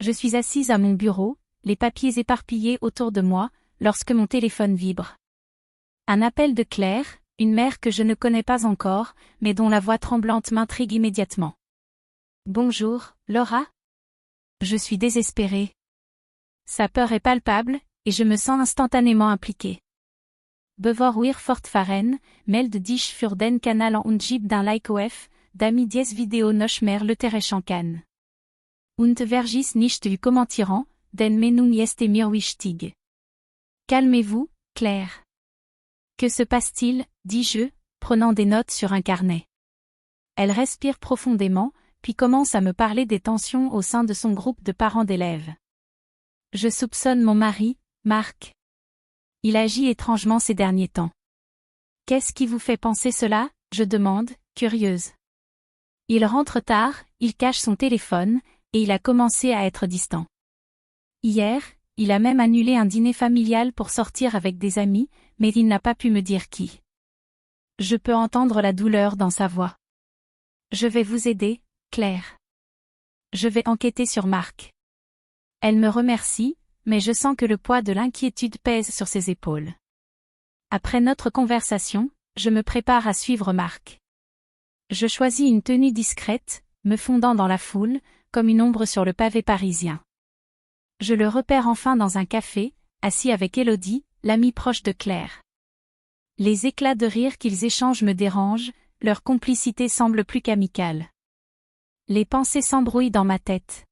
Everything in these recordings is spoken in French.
Je suis assise à mon bureau, les papiers éparpillés autour de moi, lorsque mon téléphone vibre. Un appel de Claire, une mère que je ne connais pas encore, mais dont la voix tremblante m'intrigue immédiatement. « Bonjour, Laura ?» Je suis désespérée. Sa peur est palpable, et je me sens instantanément impliquée. Bevor wir fortfahren, melde dich für den Kanal und gib d'un like auf, damit dies Video noch mehr Leute kann. Und vergiss nicht zu kommentieren, denn Meinung ist mir wichtig. Calmez-vous, Claire. Que se passe-t-il, dis-je, prenant des notes sur un carnet. Elle respire profondément, puis commence à me parler des tensions au sein de son groupe de parents d'élèves. Je soupçonne mon mari, Marc. Il agit étrangement ces derniers temps. Qu'est-ce qui vous fait penser cela, je demande, curieuse. Il rentre tard, il cache son téléphone, et il a commencé à être distant. Hier, il a même annulé un dîner familial pour sortir avec des amis, mais il n'a pas pu me dire qui. Je peux entendre la douleur dans sa voix. Je vais vous aider, Claire. Je vais enquêter sur Marc. Elle me remercie, mais je sens que le poids de l'inquiétude pèse sur ses épaules. Après notre conversation, je me prépare à suivre Marc. Je choisis une tenue discrète, me fondant dans la foule, comme une ombre sur le pavé parisien. Je le repère enfin dans un café, assis avec Élodie, l'amie proche de Claire. Les éclats de rire qu'ils échangent me dérangent, leur complicité semble plus qu'amicale. Les pensées s'embrouillent dans ma tête.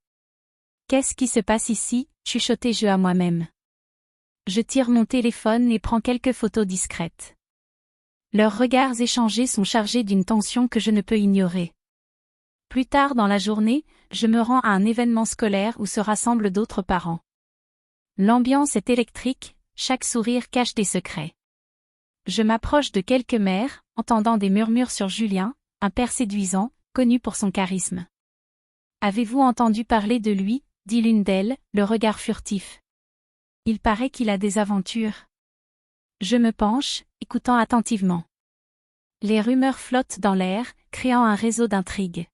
Qu'est-ce qui se passe ici, chuchotai-je à moi-même. Je tire mon téléphone et prends quelques photos discrètes. Leurs regards échangés sont chargés d'une tension que je ne peux ignorer. Plus tard dans la journée, je me rends à un événement scolaire où se rassemblent d'autres parents. L'ambiance est électrique, chaque sourire cache des secrets. Je m'approche de quelques mères, entendant des murmures sur Julien, un père séduisant, connu pour son charisme. « Avez-vous entendu parler de lui ?» dit l'une d'elles, le regard furtif. « Il paraît qu'il a des aventures. » Je me penche, écoutant attentivement. Les rumeurs flottent dans l'air, créant un réseau d'intrigues.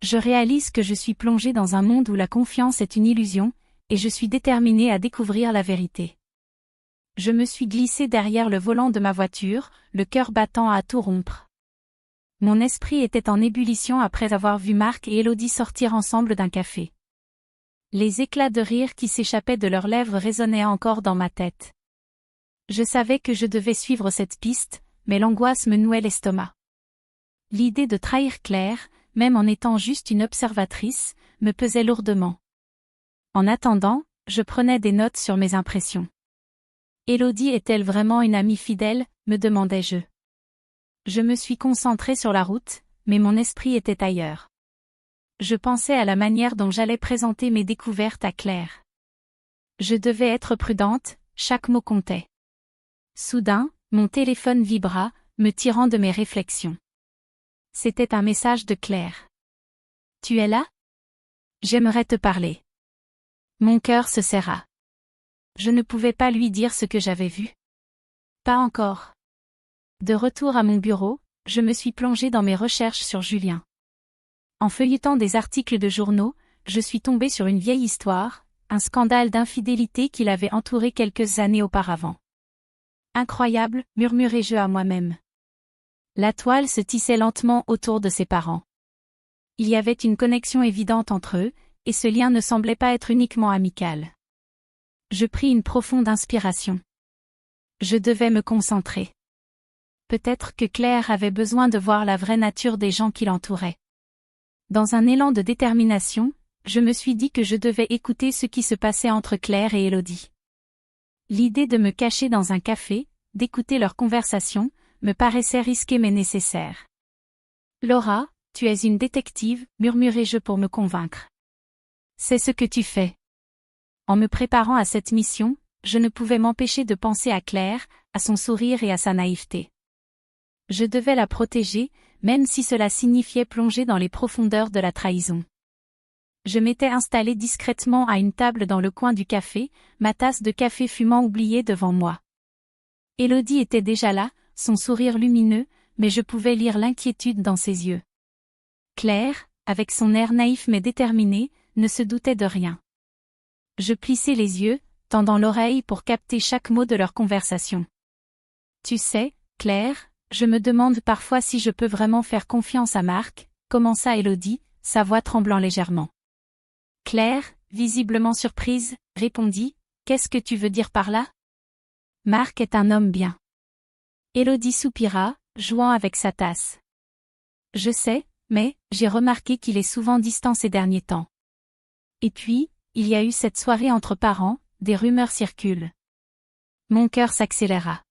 Je réalise que je suis plongée dans un monde où la confiance est une illusion, et je suis déterminée à découvrir la vérité. Je me suis glissée derrière le volant de ma voiture, le cœur battant à tout rompre. Mon esprit était en ébullition après avoir vu Marc et Élodie sortir ensemble d'un café. Les éclats de rire qui s'échappaient de leurs lèvres résonnaient encore dans ma tête. Je savais que je devais suivre cette piste, mais l'angoisse me nouait l'estomac. L'idée de trahir Claire, même en étant juste une observatrice, me pesait lourdement. En attendant, je prenais des notes sur mes impressions. Élodie est-elle vraiment une amie fidèle, me demandais-je. Je me suis concentrée sur la route, mais mon esprit était ailleurs. Je pensais à la manière dont j'allais présenter mes découvertes à Claire. Je devais être prudente, chaque mot comptait. Soudain, mon téléphone vibra, me tirant de mes réflexions. C'était un message de Claire. « Tu es là ? J'aimerais te parler. » Mon cœur se serra. Je ne pouvais pas lui dire ce que j'avais vu. Pas encore. De retour à mon bureau, je me suis plongée dans mes recherches sur Julien. En feuilletant des articles de journaux, je suis tombée sur une vieille histoire, un scandale d'infidélité qui l'avait entouré quelques années auparavant. Incroyable, murmurai-je à moi-même. La toile se tissait lentement autour de ses parents. Il y avait une connexion évidente entre eux, et ce lien ne semblait pas être uniquement amical. Je pris une profonde inspiration. Je devais me concentrer. Peut-être que Claire avait besoin de voir la vraie nature des gens qui l'entouraient. Dans un élan de détermination, je me suis dit que je devais écouter ce qui se passait entre Claire et Élodie. L'idée de me cacher dans un café, d'écouter leur conversation, me paraissait risquée mais nécessaire. « Laura, tu es une détective, murmurai-je pour me convaincre. C'est ce que tu fais. » En me préparant à cette mission, je ne pouvais m'empêcher de penser à Claire, à son sourire et à sa naïveté. Je devais la protéger, même si cela signifiait plonger dans les profondeurs de la trahison. Je m'étais installée discrètement à une table dans le coin du café, ma tasse de café fumant oubliée devant moi. Élodie était déjà là, son sourire lumineux, mais je pouvais lire l'inquiétude dans ses yeux. Claire, avec son air naïf mais déterminé, ne se doutaient de rien. Je plissais les yeux, tendant l'oreille pour capter chaque mot de leur conversation. Tu sais, Claire, je me demande parfois si je peux vraiment faire confiance à Marc, commença Élodie, sa voix tremblant légèrement. Claire, visiblement surprise, répondit, qu'est-ce que tu veux dire par là? Marc est un homme bien. Élodie soupira, jouant avec sa tasse. Je sais, mais j'ai remarqué qu'il est souvent distant ces derniers temps. Et puis, il y a eu cette soirée entre parents, des rumeurs circulent. Mon cœur s'accéléra.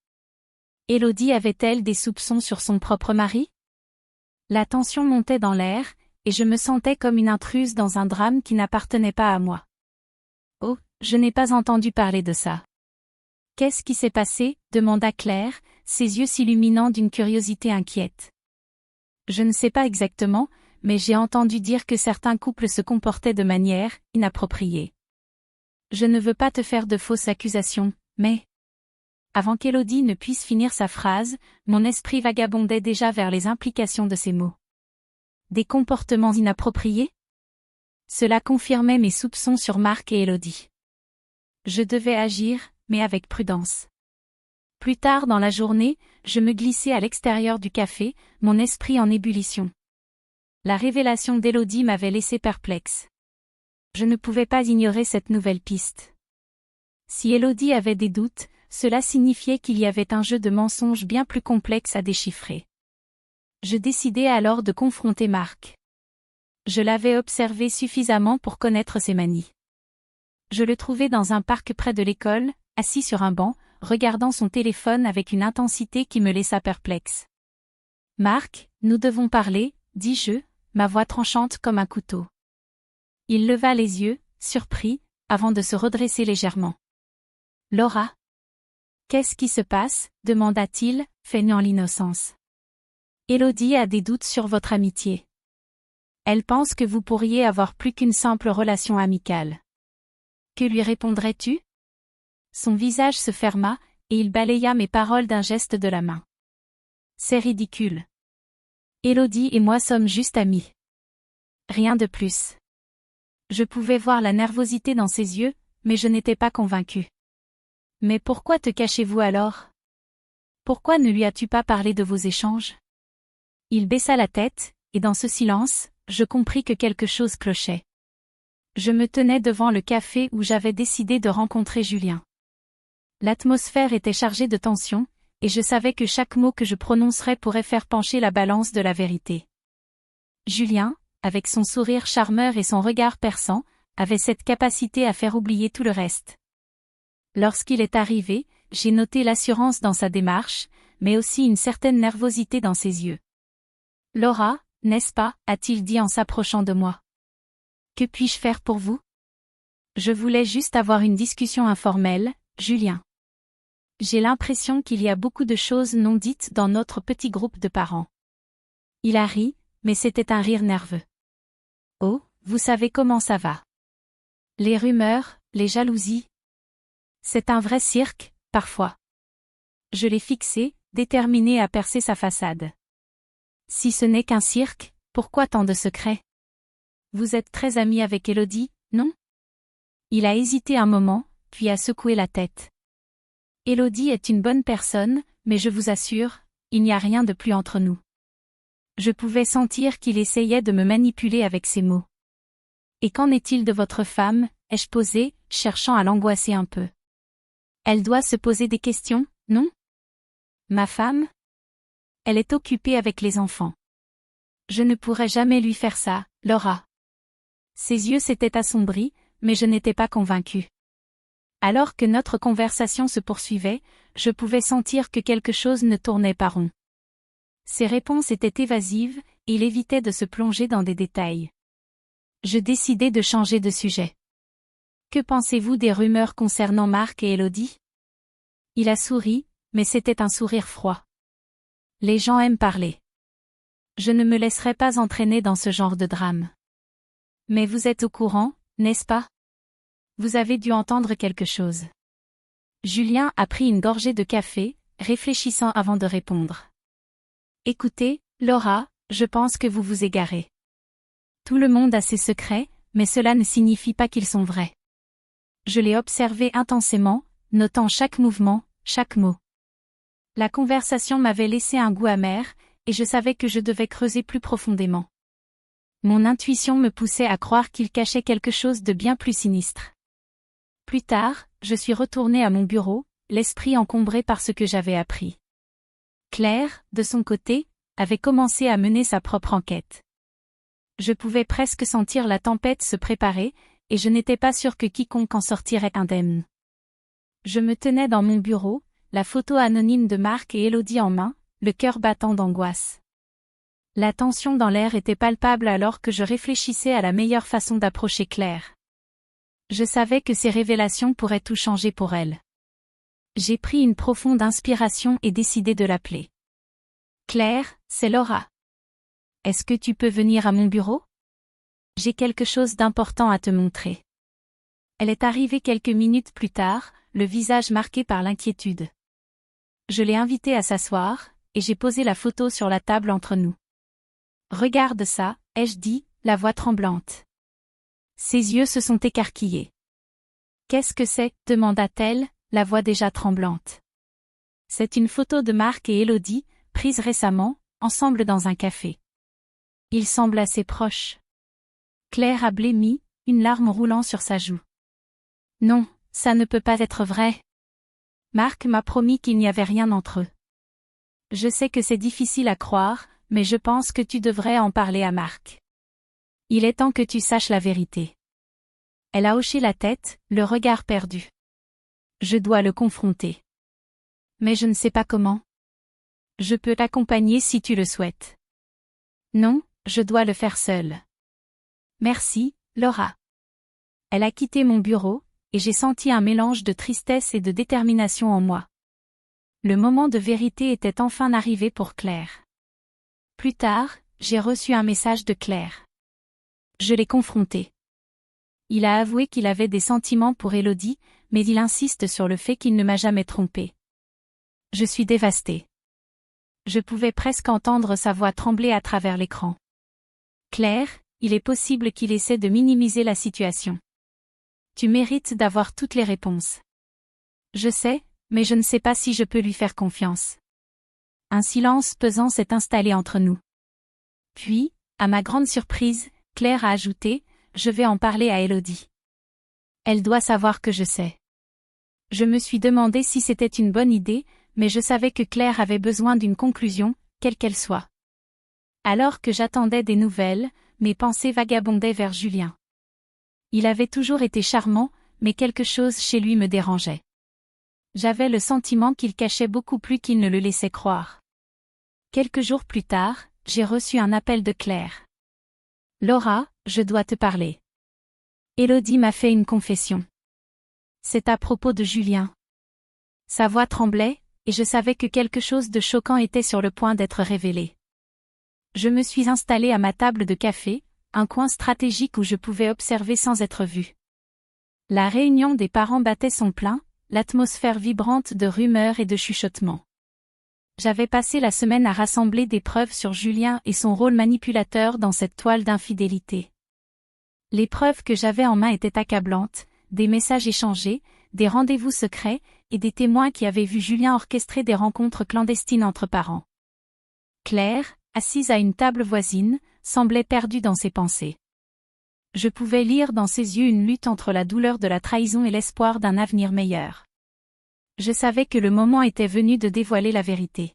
Élodie avait-elle des soupçons sur son propre mari? La tension montait dans l'air, et je me sentais comme une intruse dans un drame qui n'appartenait pas à moi. Oh, je n'ai pas entendu parler de ça. Qu'est-ce qui s'est passé? Demanda Claire, ses yeux s'illuminant d'une curiosité inquiète. Je ne sais pas exactement, mais j'ai entendu dire que certains couples se comportaient de manière inappropriée. Je ne veux pas te faire de fausses accusations, mais... Avant qu'Élodie ne puisse finir sa phrase, mon esprit vagabondait déjà vers les implications de ces mots. Des comportements inappropriés? Cela confirmait mes soupçons sur Marc et Élodie. Je devais agir, mais avec prudence. Plus tard dans la journée, je me glissais à l'extérieur du café, mon esprit en ébullition. La révélation d'Élodie m'avait laissé perplexe. Je ne pouvais pas ignorer cette nouvelle piste. Si Élodie avait des doutes, cela signifiait qu'il y avait un jeu de mensonges bien plus complexe à déchiffrer. Je décidai alors de confronter Marc. Je l'avais observé suffisamment pour connaître ses manies. Je le trouvai dans un parc près de l'école, assis sur un banc, regardant son téléphone avec une intensité qui me laissa perplexe. « Marc, nous devons parler, dis-je, ma voix tranchante comme un couteau. » Il leva les yeux, surpris, avant de se redresser légèrement. « Laura? Qu'est-ce qui se passe? » demanda-t-il, feignant l'innocence. « Élodie a des doutes sur votre amitié. Elle pense que vous pourriez avoir plus qu'une simple relation amicale. Que lui répondrais-tu? » Son visage se ferma, et il balaya mes paroles d'un geste de la main. « C'est ridicule. Élodie et moi sommes juste amis. Rien de plus. » Je pouvais voir la nervosité dans ses yeux, mais je n'étais pas convaincue. « Mais pourquoi te cachez-vous alors? Pourquoi ne lui as-tu pas parlé de vos échanges? » Il baissa la tête, et dans ce silence, je compris que quelque chose clochait. Je me tenais devant le café où j'avais décidé de rencontrer Julien. L'atmosphère était chargée de tension, et je savais que chaque mot que je prononcerais pourrait faire pencher la balance de la vérité. Julien, avec son sourire charmeur et son regard perçant, avait cette capacité à faire oublier tout le reste. Lorsqu'il est arrivé, j'ai noté l'assurance dans sa démarche, mais aussi une certaine nervosité dans ses yeux. « Laura, n'est-ce pas ?» a-t-il dit en s'approchant de moi. « Que puis-je faire pour vous? » Je voulais juste avoir une discussion informelle, Julien. J'ai l'impression qu'il y a beaucoup de choses non dites dans notre petit groupe de parents. Il a ri, mais c'était un rire nerveux. Oh, vous savez comment ça va. Les rumeurs, les jalousies. C'est un vrai cirque, parfois. Je l'ai fixé, déterminé à percer sa façade. Si ce n'est qu'un cirque, pourquoi tant de secrets? Vous êtes très ami avec Élodie, non? Il a hésité un moment, puis a secoué la tête. Élodie est une bonne personne, mais je vous assure, il n'y a rien de plus entre nous. Je pouvais sentir qu'il essayait de me manipuler avec ses mots. Et qu'en est-il de votre femme? Ai-je posé, cherchant à l'angoisser un peu. Elle doit se poser des questions, non? Ma femme? Elle est occupée avec les enfants. Je ne pourrais jamais lui faire ça, Laura. Ses yeux s'étaient assombris, mais je n'étais pas convaincue. Alors que notre conversation se poursuivait, je pouvais sentir que quelque chose ne tournait pas rond. Ses réponses étaient évasives, et il évitait de se plonger dans des détails. Je décidai de changer de sujet. Que pensez-vous des rumeurs concernant Marc et Élodie? Il a souri, mais c'était un sourire froid. Les gens aiment parler. Je ne me laisserai pas entraîner dans ce genre de drame. Mais vous êtes au courant, n'est-ce pas? Vous avez dû entendre quelque chose. Julien a pris une gorgée de café, réfléchissant avant de répondre. Écoutez, Laura, je pense que vous vous égarez. Tout le monde a ses secrets, mais cela ne signifie pas qu'ils sont vrais. Je l'ai observé intensément, notant chaque mouvement, chaque mot. La conversation m'avait laissé un goût amer, et je savais que je devais creuser plus profondément. Mon intuition me poussait à croire qu'il cachait quelque chose de bien plus sinistre. Plus tard, je suis retournée à mon bureau, l'esprit encombré par ce que j'avais appris. Claire, de son côté, avait commencé à mener sa propre enquête. Je pouvais presque sentir la tempête se préparer, et je n'étais pas sûre que quiconque en sortirait indemne. Je me tenais dans mon bureau, la photo anonyme de Marc et Élodie en main, le cœur battant d'angoisse. La tension dans l'air était palpable alors que je réfléchissais à la meilleure façon d'approcher Claire. Je savais que ces révélations pourraient tout changer pour elle. J'ai pris une profonde inspiration et décidé de l'appeler. Claire, c'est Laura. Est-ce que tu peux venir à mon bureau? J'ai quelque chose d'important à te montrer. Elle est arrivée quelques minutes plus tard, le visage marqué par l'inquiétude. Je l'ai invitée à s'asseoir, et j'ai posé la photo sur la table entre nous. Regarde ça, ai-je dit, la voix tremblante. Ses yeux se sont écarquillés. Qu'est-ce que c'est? Demanda-t-elle, la voix déjà tremblante. C'est une photo de Marc et Élodie, prise récemment, ensemble dans un café. Ils semblent assez proches. Claire a blêmi, une larme roulant sur sa joue. Non, ça ne peut pas être vrai. Marc m'a promis qu'il n'y avait rien entre eux. Je sais que c'est difficile à croire, mais je pense que tu devrais en parler à Marc. Il est temps que tu saches la vérité. Elle a hoché la tête, le regard perdu. Je dois le confronter. Mais je ne sais pas comment. Je peux t'accompagner si tu le souhaites. Non, je dois le faire seule. Merci, Laura. Elle a quitté mon bureau, et j'ai senti un mélange de tristesse et de détermination en moi. Le moment de vérité était enfin arrivé pour Claire. Plus tard, j'ai reçu un message de Claire. Je l'ai confronté. Il a avoué qu'il avait des sentiments pour Élodie, mais il insiste sur le fait qu'il ne m'a jamais trompée. Je suis dévastée. Je pouvais presque entendre sa voix trembler à travers l'écran. Claire, il est possible qu'il essaie de minimiser la situation. Tu mérites d'avoir toutes les réponses. Je sais, mais je ne sais pas si je peux lui faire confiance. Un silence pesant s'est installé entre nous. Puis, à ma grande surprise, Claire a ajouté, je vais en parler à Élodie. Elle doit savoir que je sais. Je me suis demandé si c'était une bonne idée, mais je savais que Claire avait besoin d'une conclusion, quelle qu'elle soit. Alors que j'attendais des nouvelles, mes pensées vagabondaient vers Julien. Il avait toujours été charmant, mais quelque chose chez lui me dérangeait. J'avais le sentiment qu'il cachait beaucoup plus qu'il ne le laissait croire. Quelques jours plus tard, j'ai reçu un appel de Claire. Laura, je dois te parler. Élodie m'a fait une confession. C'est à propos de Julien. Sa voix tremblait, et je savais que quelque chose de choquant était sur le point d'être révélé. Je me suis installée à ma table de café, un coin stratégique où je pouvais observer sans être vue. La réunion des parents battait son plein, l'atmosphère vibrante de rumeurs et de chuchotements. J'avais passé la semaine à rassembler des preuves sur Julien et son rôle manipulateur dans cette toile d'infidélité. Les preuves que j'avais en main étaient accablantes, des messages échangés, des rendez-vous secrets, et des témoins qui avaient vu Julien orchestrer des rencontres clandestines entre parents. Claire, assise à une table voisine, semblait perdue dans ses pensées. Je pouvais lire dans ses yeux une lutte entre la douleur de la trahison et l'espoir d'un avenir meilleur. Je savais que le moment était venu de dévoiler la vérité.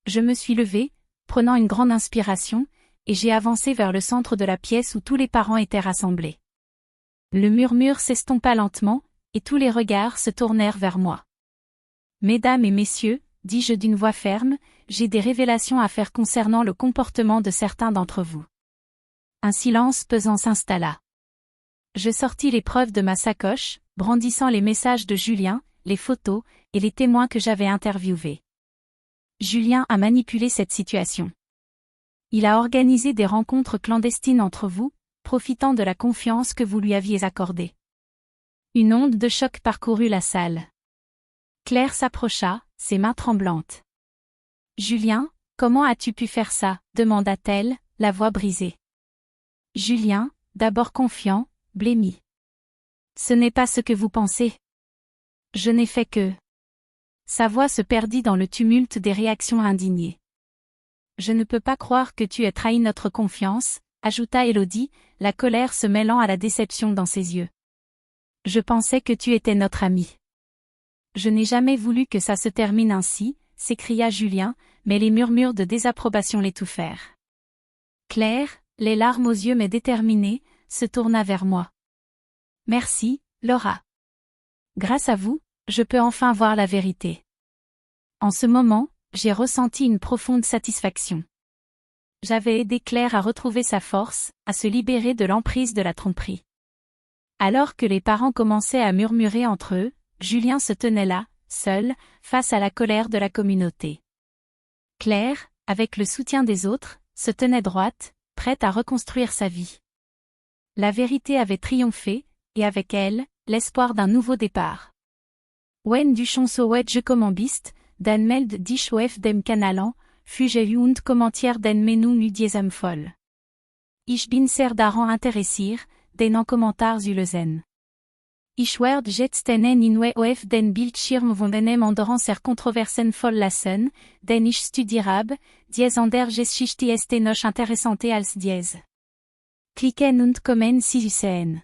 Je me suis levée, prenant une grande inspiration, et j'ai avancé vers le centre de la pièce où tous les parents étaient rassemblés. Le murmure s'estompa lentement, et tous les regards se tournèrent vers moi. Mesdames et messieurs, dis-je d'une voix ferme, j'ai des révélations à faire concernant le comportement de certains d'entre vous. Un silence pesant s'installa. Je sortis les preuves de ma sacoche, brandissant les messages de Julien, les photos, et les témoins que j'avais interviewés. Julien a manipulé cette situation. Il a organisé des rencontres clandestines entre vous, profitant de la confiance que vous lui aviez accordée. Une onde de choc parcourut la salle. Claire s'approcha, ses mains tremblantes. « Julien, comment as-tu pu faire ça » demanda-t-elle, la voix brisée. « Julien, d'abord confiant, blêmi. Ce n'est pas ce que vous pensez. Je n'ai fait que... Sa voix se perdit dans le tumulte des réactions indignées. Je ne peux pas croire que tu aies trahi notre confiance, ajouta Élodie, la colère se mêlant à la déception dans ses yeux. Je pensais que tu étais notre ami. Je n'ai jamais voulu que ça se termine ainsi, s'écria Julien, mais les murmures de désapprobation l'étouffèrent. Claire, les larmes aux yeux mais déterminée, se tourna vers moi. Merci, Laura. Grâce à vous, je peux enfin voir la vérité. En ce moment, j'ai ressenti une profonde satisfaction. J'avais aidé Claire à retrouver sa force, à se libérer de l'emprise de la tromperie. Alors que les parents commençaient à murmurer entre eux, Julien se tenait là, seul, face à la colère de la communauté. Claire, avec le soutien des autres, se tenait droite, prête à reconstruire sa vie. La vérité avait triomphé, et avec elle, l'espoir d'un nouveau départ. Wen du Chonsoet je commandiste, dan meld dich of dem Kanalan, fuge und commentière den menu nu diesem voll. Ich bin sehr daran interessiert, den en commentaires ulesen. Ich werd jetzt tenen inwe of den Bildschirm von denem anderen ser controversen voll lassen, den ich studierab, dies an der Geschichte ist noch interessante als dies. Klicken und kommen si sehen.